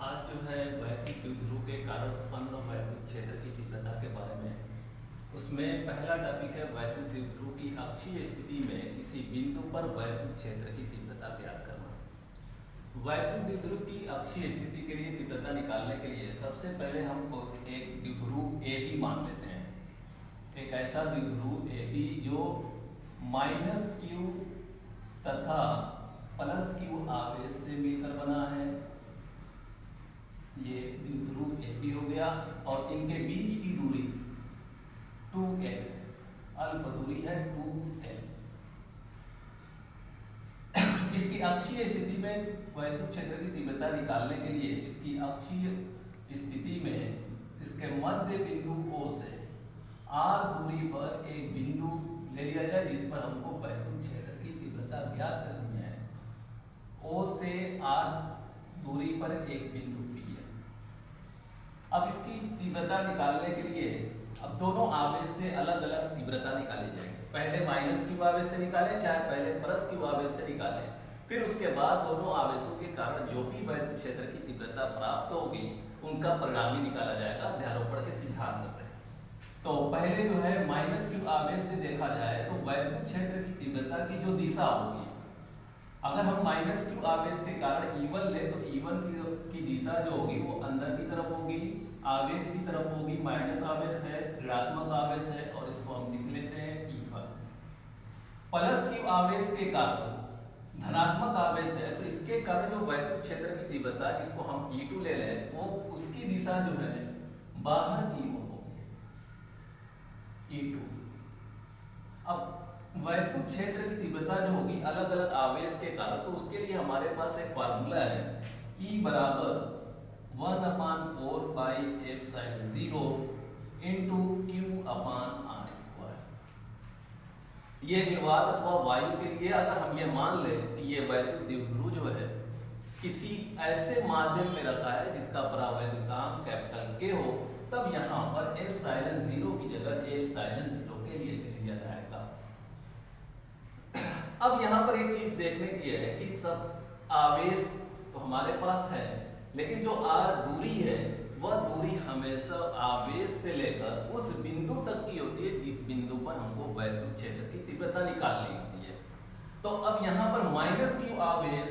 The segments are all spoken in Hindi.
आज जो है वैद्युत द्विध्रुव के कारण उत्पन्न वैद्युत क्षेत्र की तीव्रता के बारे में, उसमें पहला टॉपिक है वैद्युत द्विध्रुव की अक्षीय स्थिति में किसी बिंदु पर वैद्युत क्षेत्र की तीव्रता ज्ञात करना। वैद्युत द्विध्रुव की अक्षीय स्थिति के लिए तीव्रता निकालने के लिए सबसे पहले हम एक द्विध्रुव ए बी मान लेते हैं। एक ऐसा द्विध्रुव ए बी जो -q तथा +q आवेश से मिलकर बना है। ये द्विध्रुव ए बी हो गया और इनके बीच की दूरी 2l, अल्प दूरी है 2l। इसकी अक्षीय स्थिति में वैद्युत क्षेत्र की तीव्रता निकालने के लिए इसकी अक्षीय स्थिति में इसके मध्य बिंदु O से r दूरी पर एक बिंदु ले लिया जाए जिस पर हमको वैद्युत क्षेत्र की तीव्रता ज्ञात करनी है। O से r दूरी पर एक बिंदु P है। अब इसकी तीव्रता निकालने के लिए अब दोनों आवेश से अलग अलग तीव्रता निकाली जाएगी। पहले -q आवेश से निकालें, चाहे पहले +q आवेश से निकालें, फिर उसके बाद दोनों आवेशों के कारण जो भी वैद्युत क्षेत्र की तीव्रता प्राप्त होगी उनका परिणामी निकाला जाएगा अध्यारोपण के सिद्धांत से। तो पहले जो है -q आवेश से देखा जाए तो वैद्युत क्षेत्र की तीव्रता की जो दिशा होगी, अगर हम -q आवेश के कारण E1 ले तो E1 की दिशा जो होगी वो अंदर की तरफ होगी, आवेश की तरफ होगी। माइनस आवेश है, ऋणात्मक आवेश है और इसको हम लिख लेते हैं E1। +q आवेश के कारण धनात्मक आवेश है तो इसके कारण जो वैद्युत क्षेत्र की तीव्रता जिसको हम E2 ले लें वो उसकी दिशा जो है बाहर की ओर होगी, E2। अब वैद्युत क्षेत्र की तीव्रता जो होगी अलग अलग आवेश के कारण, तो उसके लिए हमारे पास एक फार्मूला है E बराबर 1/4 पाई एप्सिलॉन 0 इंटू q/r²। ये निर्वात अथवा वायु के लिए अगर हम ये मान लें कि ये वैद्युत द्विध्रुव जो है किसी ऐसे माध्यम में रखा है जिसका परावैद्युतांक K हो, तब यहाँ पर एप्सिलॉन 0 की जगह एप्सिलॉन 0 के लिए ले लिया जाएगा। अब यहाँ पर एक चीज देखने की है कि सब आवेश तो हमारे पास है, लेकिन जो r दूरी है वह दूरी हमेशा आवेश से लेकर उस बिंदु तक की होती है जिस बिंदु पर हमको वैद्युत क्षेत्र की तीव्रता निकालनी होती है। तो अब यहाँ पर -q आवेश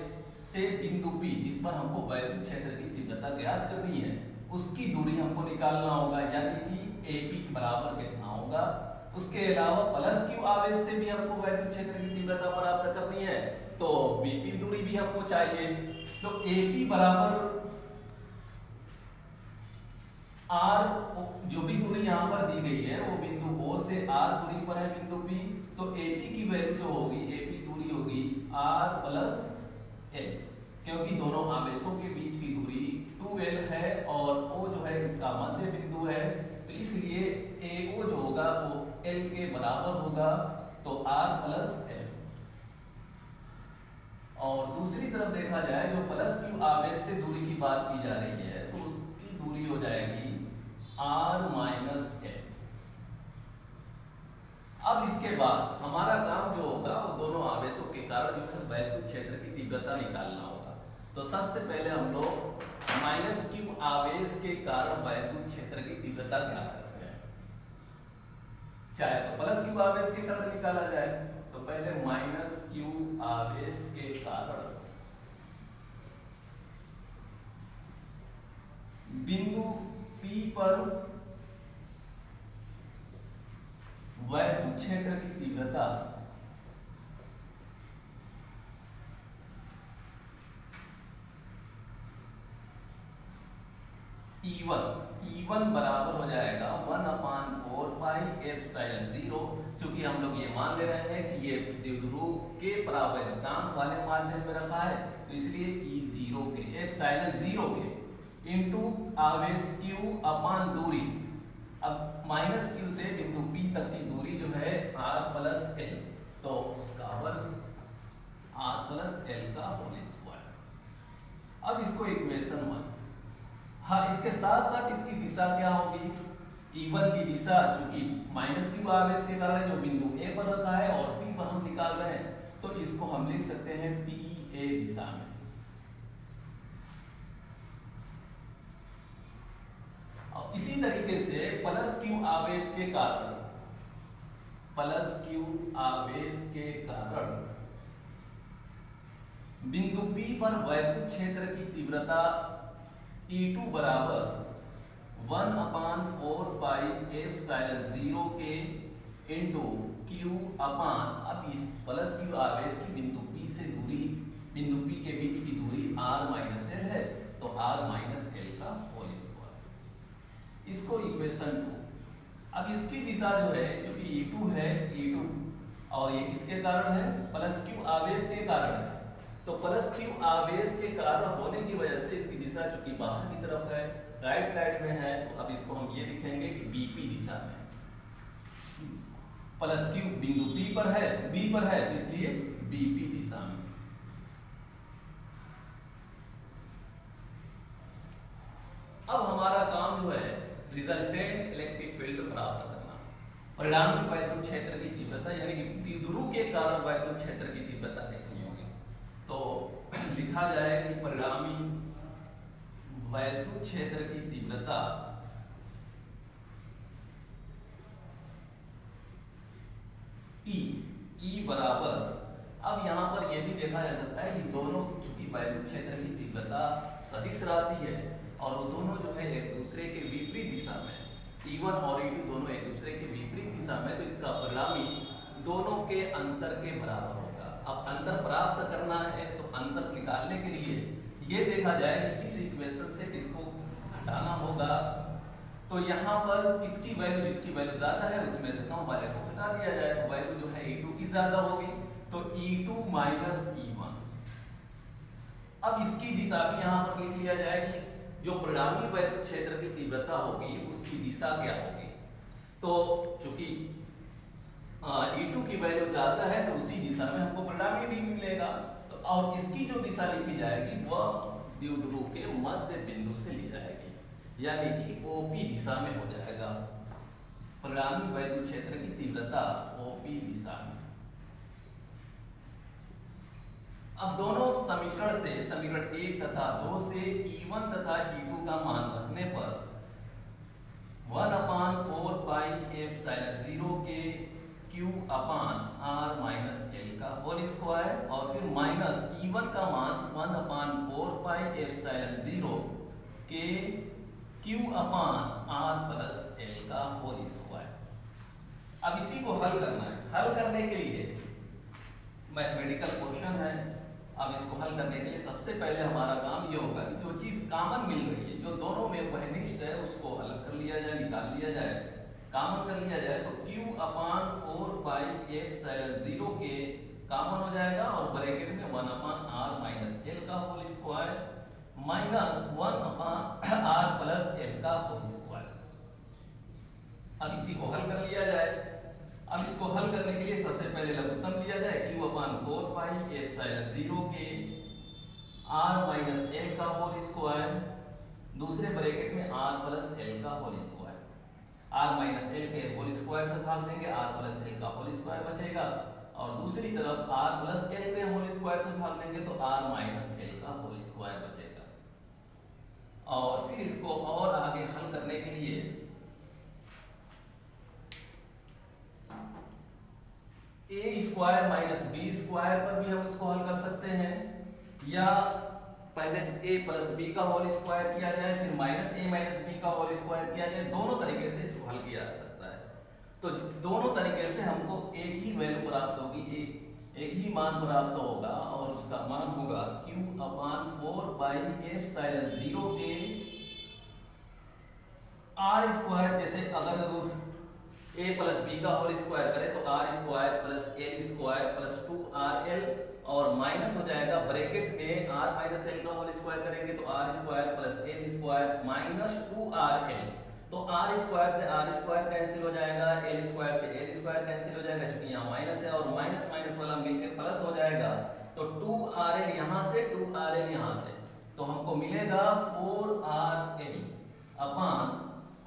से बिंदु P जिस पर हमको वैद्युत क्षेत्र की तीव्रता ज्ञात करनी है उसकी दूरी हमको निकालना होगा, यानी कि AP बराबर कितना होगा। उसके अलावा +q आवेश से भी हमको वैद्युत क्षेत्र की तीव्रता प्राप्त करनी है तो BP दूरी भी हमको चाहिए। तो AP बराबर r, जो भी दूरी यहाँ पर दी गई है वो बिंदु O से r दूरी पर है बिंदु P, तो AP की वैल्यू जो होगी, AP दूरी होगी r + l, क्योंकि दोनों आवेशों के बीच की दूरी 2l है और O जो है इसका मध्य बिंदु है, तो इसलिए AO जो होगा वो l के बराबर होगा, तो r + l। और दूसरी तरफ देखा जाए जो +q आवेश से दूरी की बात की जा रही है तो उसकी दूरी हो जाएगी r - l। अब इसके बाद हमारा काम जो होगा वो दोनों आवेशों के कारण जो है वैद्युत क्षेत्र की तीव्रता निकालना होगा। तो सबसे पहले हम लोग -q आवेश के कारण वैद्युत क्षेत्र की तीव्रता ज्ञात करते हैं। चाहे तो +q आवेश के कारण निकाला जाए, तो पहले -q आवेश के कारण बिंदु P पर वैद्युत क्षेत्र की तीव्रता E1 बराबर हो जाएगा 1/4 पाई एप्सिलॉन 0। चूंकि हम लोग ये मान ले रहे हैं कि ये द्विध्रुव के परावैद्युतांक वाले माध्यम में रखा है तो इसलिए E0 के एप्सिलॉन 0 के इंटू आवेश q/ दूरी। अब -q से बिंदु P तक की दूरी जो है r + l, तो उसका वर्ग r + l का होल स्क्वायर। अब इसको इक्वेशन 1। हाँ, इसके साथ साथ इसकी दिशा क्या होगी, E1 की दिशा चूंकि -q आवेश के कारण जो बिंदु A पर रखा है और P पर हम निकाल रहे हैं तो इसको हम लिख सकते हैं PA दिशा में। तरीके से प्लस क्यू आवेश के कारण, प्लस क्यू आवेश के कारण बिंदु P पर वैद्युत क्षेत्र की तीव्रता E2 बराबर 1/4 पाई एप्सिलॉन 0 के इंटू Q अपान, अब इस प्लस क्यू आवेश की बिंदु P से दूरी, बिंदु P के बीच की दूरी r माइनस एल है, तो r माइनस एल का होल स्क्वायर। इसको इक्वेशन 2। अब इसकी दिशा जो है, क्योंकि E2 है, E2 और ये किसके कारण है, प्लस क्यू आवेश के कारण है, तो प्लस क्यू आवेश के कारण होने की वजह से इसकी दिशा जो कि बाहर की तरफ है, राइट साइड में है, तो अब इसको हम ये लिखेंगे कि बीपी दिशा में। प्लस क्यू बिंदु P पर है, B पर है, तो इसलिए बीपी दिशा में। अब हमारा काम जो है रिजल्टेंट इलेक्ट्रिक फील्ड प्राप्त करना, परिणामी वैद्युत क्षेत्र की तीव्रता, यानी कि द्विध्रुव के कारण वैद्युत क्षेत्र की तीव्रता देखनी होगी। तो लिखा जाए कि परिणामी वैद्युत क्षेत्र की तीव्रता E बराबर, अब यहाँ पर यह भी देखा जा सकता है कि दोनों, चूंकि वैद्युत क्षेत्र की तीव्रता सदिश राशि है और वो दोनों जो है एक दूसरे के विपरीत दिशा में, E1 और E2 दोनों एक दूसरे के विपरीत दिशा में, तो इसका परिणामी दोनों के अंतर के बराबर होगा। अब अंतर प्राप्त करना है तो अंतर निकालने के लिए ये देखा जाए कि किस इक्वेशन से किसको घटाना होगा। तो यहाँ पर किसकी वैल्यू, जिसकी वैल्यू ज्यादा है उसमें से कम वाले को घटा दिया जाए, तो वैल्यू जो है E2 की ज्यादा होगी, तो E2 माइनस E1। अब इसकी दिशा भी यहाँ पर लिख लिया जाए कि जो परिणामी वैद्युत क्षेत्र की तीव्रता होगी उसकी दिशा क्या होगी। तो चूंकि E2 की वैल्यू ज्यादा है तो उसी दिशा में हमको परिणामी भी मिलेगा, तो और इसकी जो दिशा लिखी जाएगी वह द्विध्रुव के मध्य बिंदु से ली जाएगी, यानी कि OP दिशा में हो जाएगा। परिणामी वैद्युत क्षेत्र की तीव्रता OP दिशा में। अब दोनों समीकरण से, समीकरण 1 तथा 2 से E1 तथा E2 का मान रखने पर 1/4 पाई एप्सिलॉन 0 के Q अपान R माइनस L का होल स्क्वायर, और फिर माइनस E1 का मान 1/4 पाई एप्सिलॉन 0 के Q अपान R प्लस L का होल स्क्वायर। अब इसी को हल करना है। हल करने के लिए मैथमेटिकल क्वेश्चन है। अब इसको हल करने के लिए सबसे पहले हमारा काम ये होगा कि जो चीज कॉमन मिल रही है, जो दोनों में वहनिष्ठ है, उसको अलग कर लिया जाए, निकाल लिया जाए, कॉमन कर लिया जाए। तो Q/4 पाई एप्सिलॉन 0 के कॉमन हो जाएगा और ब्रैकेट में 1/r माइनस L का whole square minus 1/r plus L का होल स्क्वायर। अब इसी को हल कर लिया जाए। अब इसको हल करने के लिए सबसे पहले लघुत्तम लिया जाए, Q/4 पाई एप्सिलॉन 0 के R माइनस L का होल स्क्वायर, दूसरे ब्रैकेट में R प्लस L का whole square. R minus L के होल स्क्वायर से भाग देंगे, R प्लस L का होल स्क्वायर बचेगा, और दूसरी तरफ R प्लस L के होल स्क्वायर से भाग देंगे तो R माइनस L का होल स्क्वायर बचेगा। और फिर इसको और आगे हल करने के लिए A square minus B square पर भी हम इसको हल कर सकते हैं, या पहले A प्लस B का होल स्क्वायर किया जाए, फिर माइनस A माइनस B का होल स्क्वायर किया जाए। दोनों तरीके से इसको हल किया जा सकता है। तो दोनों तरीके से हमको एक ही वैल्यू प्राप्त होगी, एक ही मान प्राप्त होगा, और उसका मान होगा Q/4 पाई एप्सिलॉन 0 के R स्क्वायर। जैसे अगर A प्लस B का होल स्क्वायर करें तो R square plus L square plus 2RL, और माइनस हो जाएगा ब्रैकेट में R माइनस L का होल स्क्वायर करेंगे तो R square plus L square minus 2RL। तो R स्क्वायर से R स्क्वायर कैंसिल हो जाएगा, L स्क्वायर से L स्क्वायर कैंसिल हो जाएगा, क्योंकि यहाँ माइनस है और माइनस माइनस वाला मिलकर प्लस हो जाएगा। तो 2RL यहाँ से, 2RL यहाँ से, तो हमको मिलेगा 4RL upon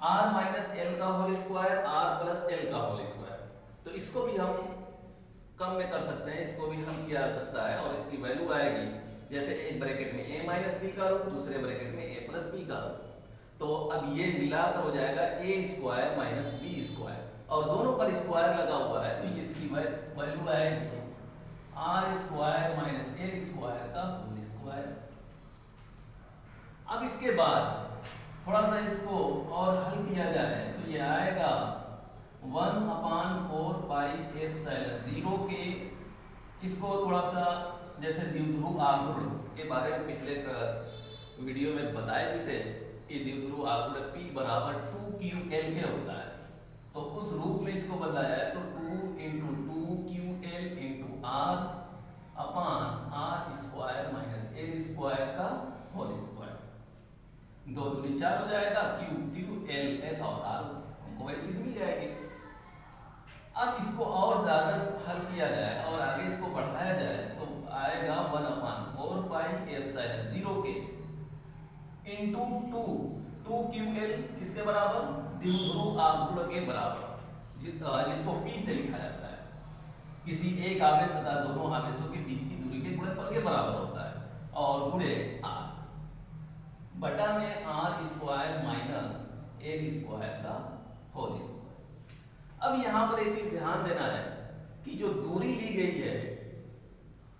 R minus L का whole square, R plus L का होल स्क्वायर। तो इसको भी हम कम में कर सकते हैं, इसको भी हल किया जा सकता है, और इसकी वैल्यू आएगी जैसे एक ब्रैकेट में A माइनस B का रूप, दूसरे ब्रैकेट में A प्लस B का रूप। तो अब ये मिलाकर हो जाएगा ए स्क्वायर माइनस बी स्क्वायर, और दोनों पर स्क्वायर लगा हुआ है तो इसकी वैल्यू आएगी R square minus L square का होल स्क्वायर। अब इसके बाद थोड़ा सा इसको और हल किया जाए तो ये आएगा 1/4 पाई एप्सिलॉन 0 के, इसको थोड़ा सा जैसे द्विध्रुव आघूर्ण के बारे में पिछले वीडियो में बताए भी थे कि द्विध्रुव आघूर्ण P बराबर 2QL के होता है, तो उस रूप में इसको बदला जाए तो 2 × 2QL × R अपान R square minus L square का होल स्क्वायर। 2 दूनी 4 हो जाएगा, Q L L और R हमको वही चीज मिल जाएगी। अब इसको और ज्यादा हल किया जाए और आगे इसको बढ़ाया जाए तो आएगा 1/4 पाई एप्सिलॉन 0 के इंटू 2QL किसके बराबर, द्विध्रुव आघूर्ण के बराबर, जिसको P से लिखा जाता है, किसी एक आवेश तथा दोनों आवेशों के बीच की दूरी के गुणनफल के बराबर होता है, और गुणे R बटा में R square minus L square का होल स्क्वायर। अब यहाँ पर एक चीज ध्यान देना है कि जो दूरी ली गई है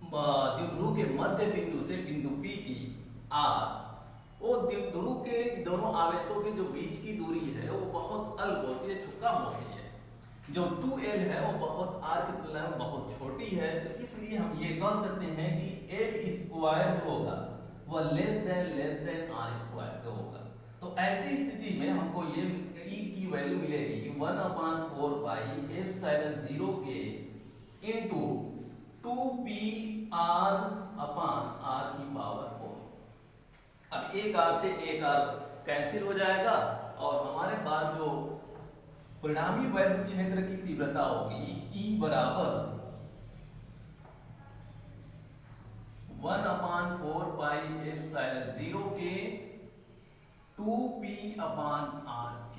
द्विध्रुव के मध्य बिंदु से बिंदु P की R, वो द्विध्रुव के दोनों आवेशों के जो बीच की दूरी है वो बहुत अल्प होती है, छुपा होती है। जो 2L है वो बहुत R की तुलना में बहुत छोटी है, तो इसलिए हम ये कह सकते हैं कि L स्क्वायर जो होगा वह लेस देन R स्क्वायर का होगा। तो ऐसी स्थिति में हमको ये E की वैल्यू मिलेगी 1/4 पाई एप्सिलॉन 0 के इंटू 2PR अपान R की पावर 4। अब एक R से एक R कैंसिल हो जाएगा और हमारे पास जो परिणामी वैद्युत क्षेत्र की तीव्रता होगी E बराबर 1/4 पाई एप्सिलॉन 0 के 2P अपान R3।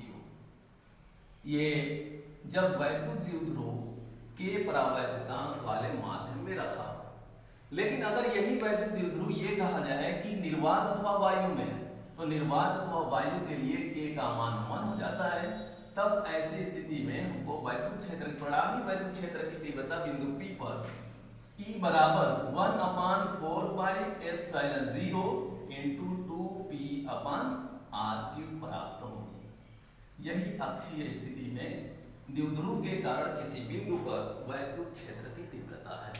ये जब वैद्युत द्विध्रुव के परावैद्युतांक वाले माध्यम में रखा, लेकिन अगर यही वैद्युत द्विध्रुव ये कहा जाए कि निर्वात अथवा वायु में, तो निर्वात अथवा वायु के लिए K का मान 1 हो जाता है। तब ऐसी स्थिति में हमको वैद्युत क्षेत्र, परिणामी वैद्युत क्षेत्र की तीव्रता बिंदु P पर E बराबर 1/4 पाई एप्सिलॉन 0 इंटू 2P अपान R3 प्राप्त होगी। यही अक्षीय स्थिति में द्विध्रुव के कारण किसी बिंदु पर वैद्युत क्षेत्र की तीव्रता है।